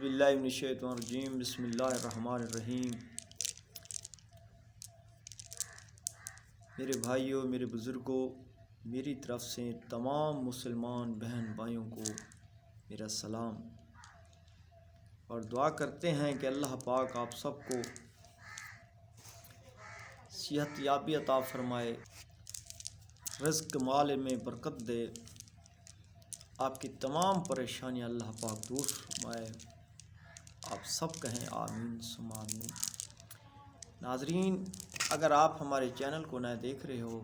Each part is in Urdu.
باللہ من الشیطان الرجیم بسم اللہ الرحمن الرحیم۔ میرے بھائیوں، میرے بزرگوں، میری طرف سے تمام مسلمان بہن بھائیوں کو میرا سلام، اور دعا کرتے ہیں کہ اللہ پاک آپ سب کو صحت یابی عطا فرمائے، رزق مال میں برکت دے، آپ کی تمام پریشانیاں اللہ پاک دور فرمائے۔ آپ سب کہیں آمین ثم آمین۔ ناظرین، اگر آپ ہمارے چینل کو نئے دیکھ رہے ہو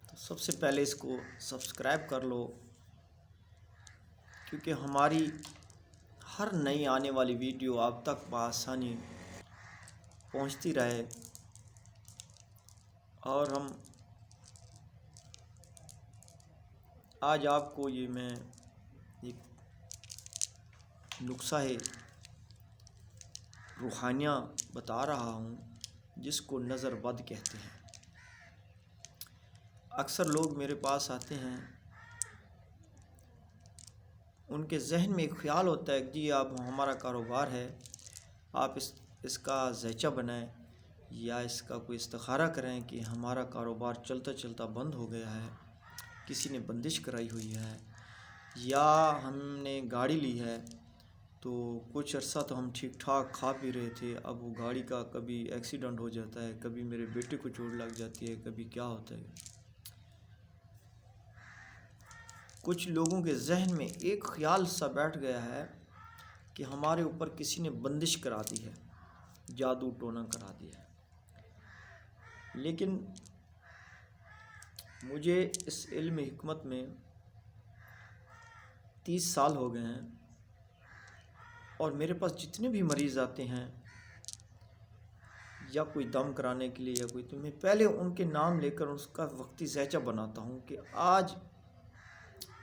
تو سب سے پہلے اس کو سبسکرائب کر لو، کیونکہ ہماری ہر نئی آنے والی ویڈیو آپ تک بآسانی پہنچتی رہے، اور ہم آج آپ کو میں ایک نسخہ روحانیہ بتا رہا ہوں جس کو نظر بد کہتے ہیں۔ اکثر لوگ میرے پاس آتے ہیں، ان کے ذہن میں ایک خیال ہوتا ہے کہ جی آپ ہمارا کاروبار ہے، آپ اس کا ذیچہ بنائیں یا اس کا کوئی استخارہ کریں کہ ہمارا کاروبار چلتا چلتا بند ہو گیا ہے، کسی نے بندش کرائی ہوئی ہے، یا ہم نے گاڑی لی ہے تو کچھ عرصہ تو ہم ٹھیک ٹھاک کھا پی رہے تھے، اب وہ گاڑی کا کبھی ایکسیڈنٹ ہو جاتا ہے، کبھی میرے بیٹے کو چوٹ لگ جاتی ہے، کبھی کیا ہوتا ہے۔ کچھ لوگوں کے ذہن میں ایک خیال سا بیٹھ گیا ہے کہ ہمارے اوپر کسی نے بندش کرا دی ہے، جادو ٹونا کرا دیا ہے۔ لیکن مجھے اس علم حکمت میں 30 سال ہو گئے ہیں، اور میرے پاس جتنے بھی مریض آتے ہیں یا کوئی دم کرانے کے لیے یا کوئی، تو میں پہلے ان کے نام لے کر اس کا وقتی ذیچہ بناتا ہوں کہ آج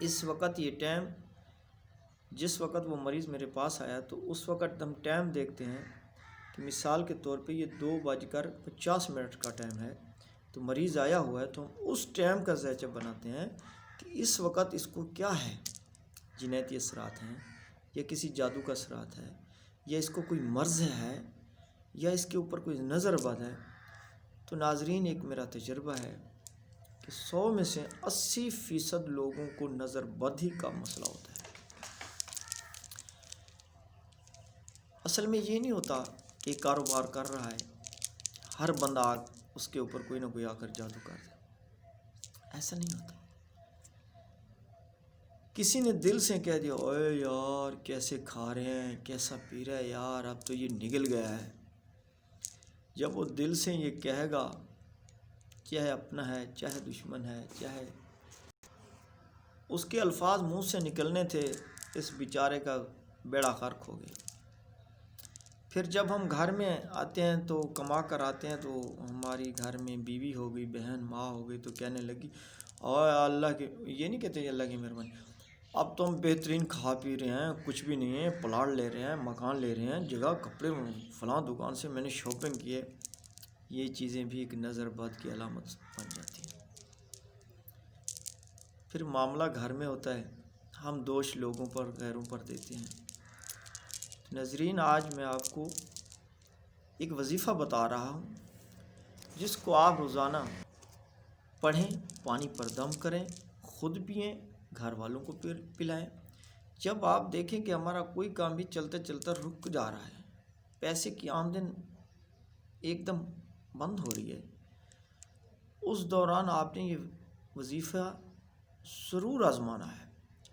اس وقت یہ ٹائم، جس وقت وہ مریض میرے پاس آیا تو اس وقت ہم ٹائم دیکھتے ہیں کہ مثال کے طور پہ یہ 2:50 کا ٹائم ہے، تو مریض آیا ہوا ہے تو ہم اس ٹائم کا ذیچہ بناتے ہیں کہ اس وقت اس کو کیا ہے، جنیتی اثرات ہیں یا کسی جادو کا اثرات ہے، یا اس کو کوئی مرض ہے، یا اس کے اوپر کوئی نظر بد ہے۔ تو ناظرین، ایک میرا تجربہ ہے کہ 100 میں سے 80% لوگوں کو نظر بد ہی کا مسئلہ ہوتا ہے۔ اصل میں یہ نہیں ہوتا کہ کاروبار کر رہا ہے ہر بندہ اس کے اوپر کوئی نہ کوئی آ کر جادو کر دے، ایسا نہیں ہوتا۔ کسی نے دل سے کہہ دیا اوے یار کیسے کھا رہے ہیں، کیسا پی رہا ہے یار، اب تو یہ نگل گیا ہے۔ جب وہ دل سے یہ کہے گا، چاہے اپنا ہے چاہے دشمن ہے، چاہے اس کے الفاظ منہ سے نکلنے تھے، اس بیچارے کا بیڑا غرق ہو گیا۔ پھر جب ہم گھر میں آتے ہیں تو کما کر آتے ہیں تو ہماری گھر میں بیوی ہو گئی، بہن ماں ہو گئی، تو کہنے لگی اوے اللہ کے، یہ نہیں کہتے اللہ کی مہربانی، اب تو ہم بہترین کھا پی رہے ہیں، کچھ بھی نہیں ہے، پلاٹ لے رہے ہیں، مکان لے رہے ہیں، جگہ کپڑے فلاں دکان سے میں نے شاپنگ کی ہے۔ یہ چیزیں بھی ایک نظر بد کی علامت بن جاتی ہیں۔ پھر معاملہ گھر میں ہوتا ہے، ہم دوش لوگوں پر، غیروں پر دیتے ہیں۔ ناظرین، آج میں آپ کو ایک وظیفہ بتا رہا ہوں جس کو آپ روزانہ پڑھیں، پانی پر دم کریں، خود پئیں، گھر والوں کو پلائیں۔ جب آپ دیکھیں کہ ہمارا کوئی کام بھی چلتا چلتا رک جا رہا ہے، پیسے کی آمدن ایک دم بند ہو رہی ہے، اس دوران آپ نے یہ وظیفہ ضرور آزمانا ہے،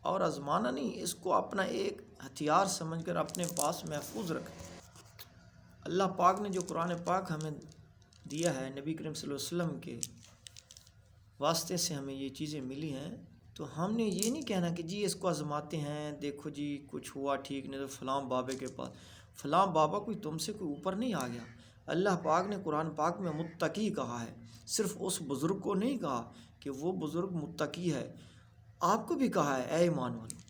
اور آزمانا نہیں، اس کو اپنا ایک ہتھیار سمجھ کر اپنے پاس محفوظ رکھیں۔ اللہ پاک نے جو قرآن پاک ہمیں دیا ہے، نبی کریم صلی اللہ علیہ وسلم کے واسطے سے ہمیں یہ چیزیں ملی ہیں، تو ہم نے یہ نہیں کہنا کہ جی اس کو آزماتے ہیں، دیکھو جی کچھ ہوا ٹھیک نہیں تو فلاں بابے کے پاس، فلاں بابا کوئی تم سے کوئی اوپر نہیں آ گیا۔ اللہ پاک نے قرآن پاک میں متقی کہا ہے، صرف اس بزرگ کو نہیں کہا کہ وہ بزرگ متقی ہے، آپ کو بھی کہا ہے اے ایمان والو۔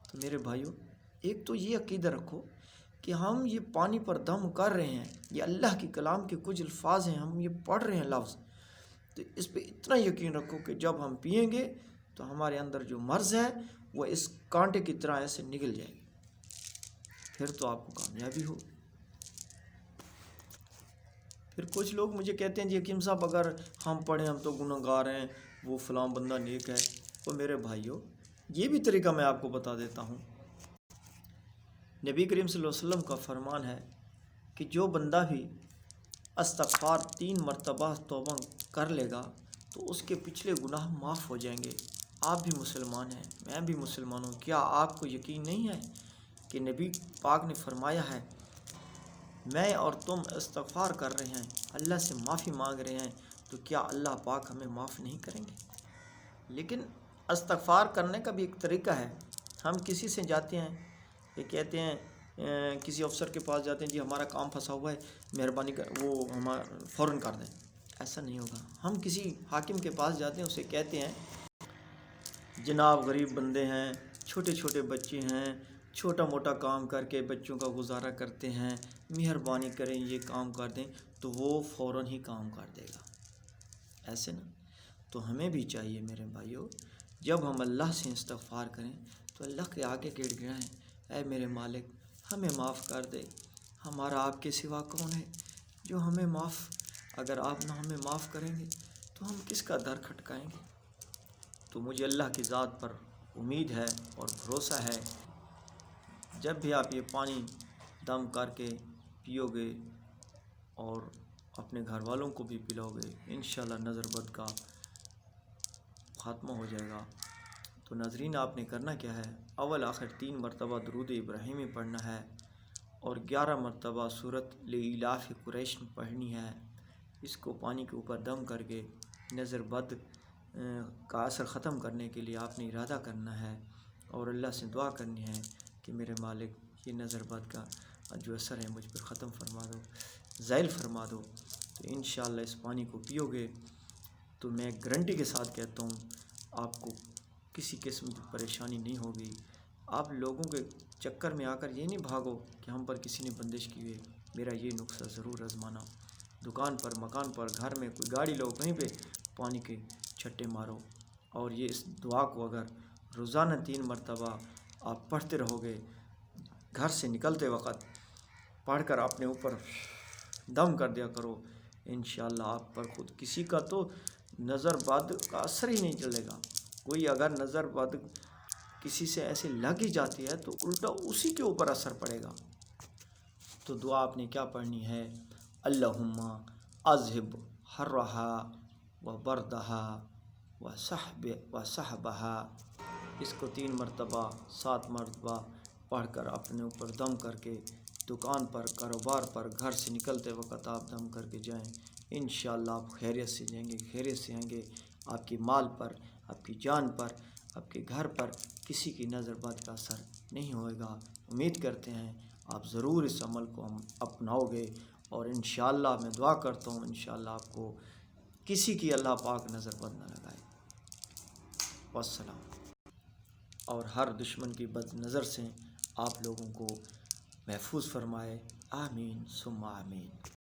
تو میرے بھائیو، ایک تو یہ عقیدہ رکھو کہ ہم یہ پانی پر دم کر رہے ہیں، یہ اللہ کی کلام کے کچھ الفاظ ہیں، ہم یہ پڑھ رہے ہیں لفظ، تو اس پہ اتنا یقین رکھو کہ جب ہم پئیں گے تو ہمارے اندر جو مرض ہے وہ اس کانٹے کی طرح ایسے نگل جائے گی۔ پھر تو آپ کو کامیابی ہو۔ پھر کچھ لوگ مجھے کہتے ہیں جی حکیم صاحب اگر ہم پڑھیں ہم تو گناہ گار ہیں، وہ فلاں بندہ نیک ہے۔ وہ میرے بھائیوں، یہ بھی طریقہ میں آپ کو بتا دیتا ہوں۔ نبی کریم صلی اللہ علیہ وسلم کا فرمان ہے کہ جو بندہ بھی استغفار 3 مرتبہ توبہ کر لے گا تو اس کے پچھلے گناہ معاف ہو جائیں گے۔ آپ بھی مسلمان ہیں، میں بھی مسلمان ہوں، کیا آپ کو یقین نہیں ہے کہ نبی پاک نے فرمایا ہے میں اور تم استغفار کر رہے ہیں، اللہ سے معافی مانگ رہے ہیں، تو کیا اللہ پاک ہمیں معاف نہیں کریں گے؟ لیکن استغفار کرنے کا بھی ایک طریقہ ہے۔ ہم کسی سے جاتے ہیں، یہ کہتے ہیں کسی افسر کے پاس جاتے ہیں جی ہمارا کام پھنسا ہوا ہے، مہربانی کر وہ فوراً کر دیں۔ ایسا نہیں ہوگا۔ ہم کسی حاکم کے پاس جاتے ہیں، اسے کہتے ہیں جناب غریب بندے ہیں، چھوٹے چھوٹے بچے ہیں، چھوٹا موٹا کام کر کے بچوں کا گزارا کرتے ہیں، مہربانی کریں یہ کام کر دیں، تو وہ فوراً ہی کام کر دے گا۔ ایسے نا، تو ہمیں بھی چاہیے میرے بھائیوں، جب ہم اللہ سے استغفار کریں تو اللہ کے آگے گڑ گڑائیں، اے میرے مالک ہمیں معاف کر دے، ہمارا آپ کے سوا کون ہے جو ہمیں معاف، اگر آپ نہ ہمیں معاف کریں گے تو ہم کس کا در کھٹکائیں گے؟ تو مجھے اللہ کی ذات پر امید ہے اور بھروسہ ہے، جب بھی آپ یہ پانی دم کر کے پیو گے اور اپنے گھر والوں کو بھی پلاؤ گے، انشاءاللہ نظر بد کا خاتمہ ہو جائے گا۔ تو ناظرین، آپ نے کرنا کیا ہے، اول آخر 3 مرتبہ درود ابراہیمی پڑھنا ہے اور 11 مرتبہ سورۃ لإلاف قریش پڑھنی ہے۔ اس کو پانی کے اوپر دم کر کے نظر بد کا اثر ختم کرنے کے لیے آپ نے ارادہ کرنا ہے اور اللہ سے دعا کرنی ہے کہ میرے مالک یہ نظر بد کا جو اثر ہے مجھ پر ختم فرما دو، زائل فرما دو۔ تو انشاءاللہ اس پانی کو پیو گے تو میں گارنٹی کے ساتھ کہتا ہوں آپ کو کسی قسم کی پریشانی نہیں ہوگی۔ آپ لوگوں کے چکر میں آ کر یہ نہیں بھاگو کہ ہم پر کسی نے بندش کی ہوئی، میرا یہ نسخہ ضرور آزمانا۔ دکان پر، مکان پر، گھر میں کوئی گاڑی لو، کہیں پہ پانی کے چھٹے مارو، اور یہ اس دعا کو اگر روزانہ 3 مرتبہ آپ پڑھتے رہو گے، گھر سے نکلتے وقت پڑھ کر اپنے اوپر دم کر دیا کرو، انشاءاللہ آپ پر خود کسی کا تو نظر بد کا اثر ہی نہیں چلے گا۔ کوئی اگر نظر بد کسی سے ایسے لگ ہی جاتی ہے تو الٹا اسی کے اوپر اثر پڑے گا۔ تو دعا آپ نے کیا پڑھنی ہے، اللہم اذہب حرہا و بردہا و صحبہا، اس کو 3 مرتبہ 7 مرتبہ پڑھ کر اپنے اوپر دم کر کے دکان پر، کاروبار پر، گھر سے نکلتے وقت آپ دم کر کے جائیں، انشاءاللہ آپ خیریت سے جائیں گے، خیریت سے آئیں گے۔ آپ کی مال پر، آپ کی جان پر، آپ کے گھر پر کسی کی نظر بد کا اثر نہیں ہوئے گا۔ امید کرتے ہیں آپ ضرور اس عمل کو ہم اپناؤ گے، اور انشاءاللہ میں دعا کرتا ہوں انشاءاللہ آپ کو کسی کی اللہ پاک نظر بد نہ لگائے۔ والسلام۔ اور ہر دشمن کی بد نظر سے آپ لوگوں کو محفوظ فرمائے، آمین ثم آمین۔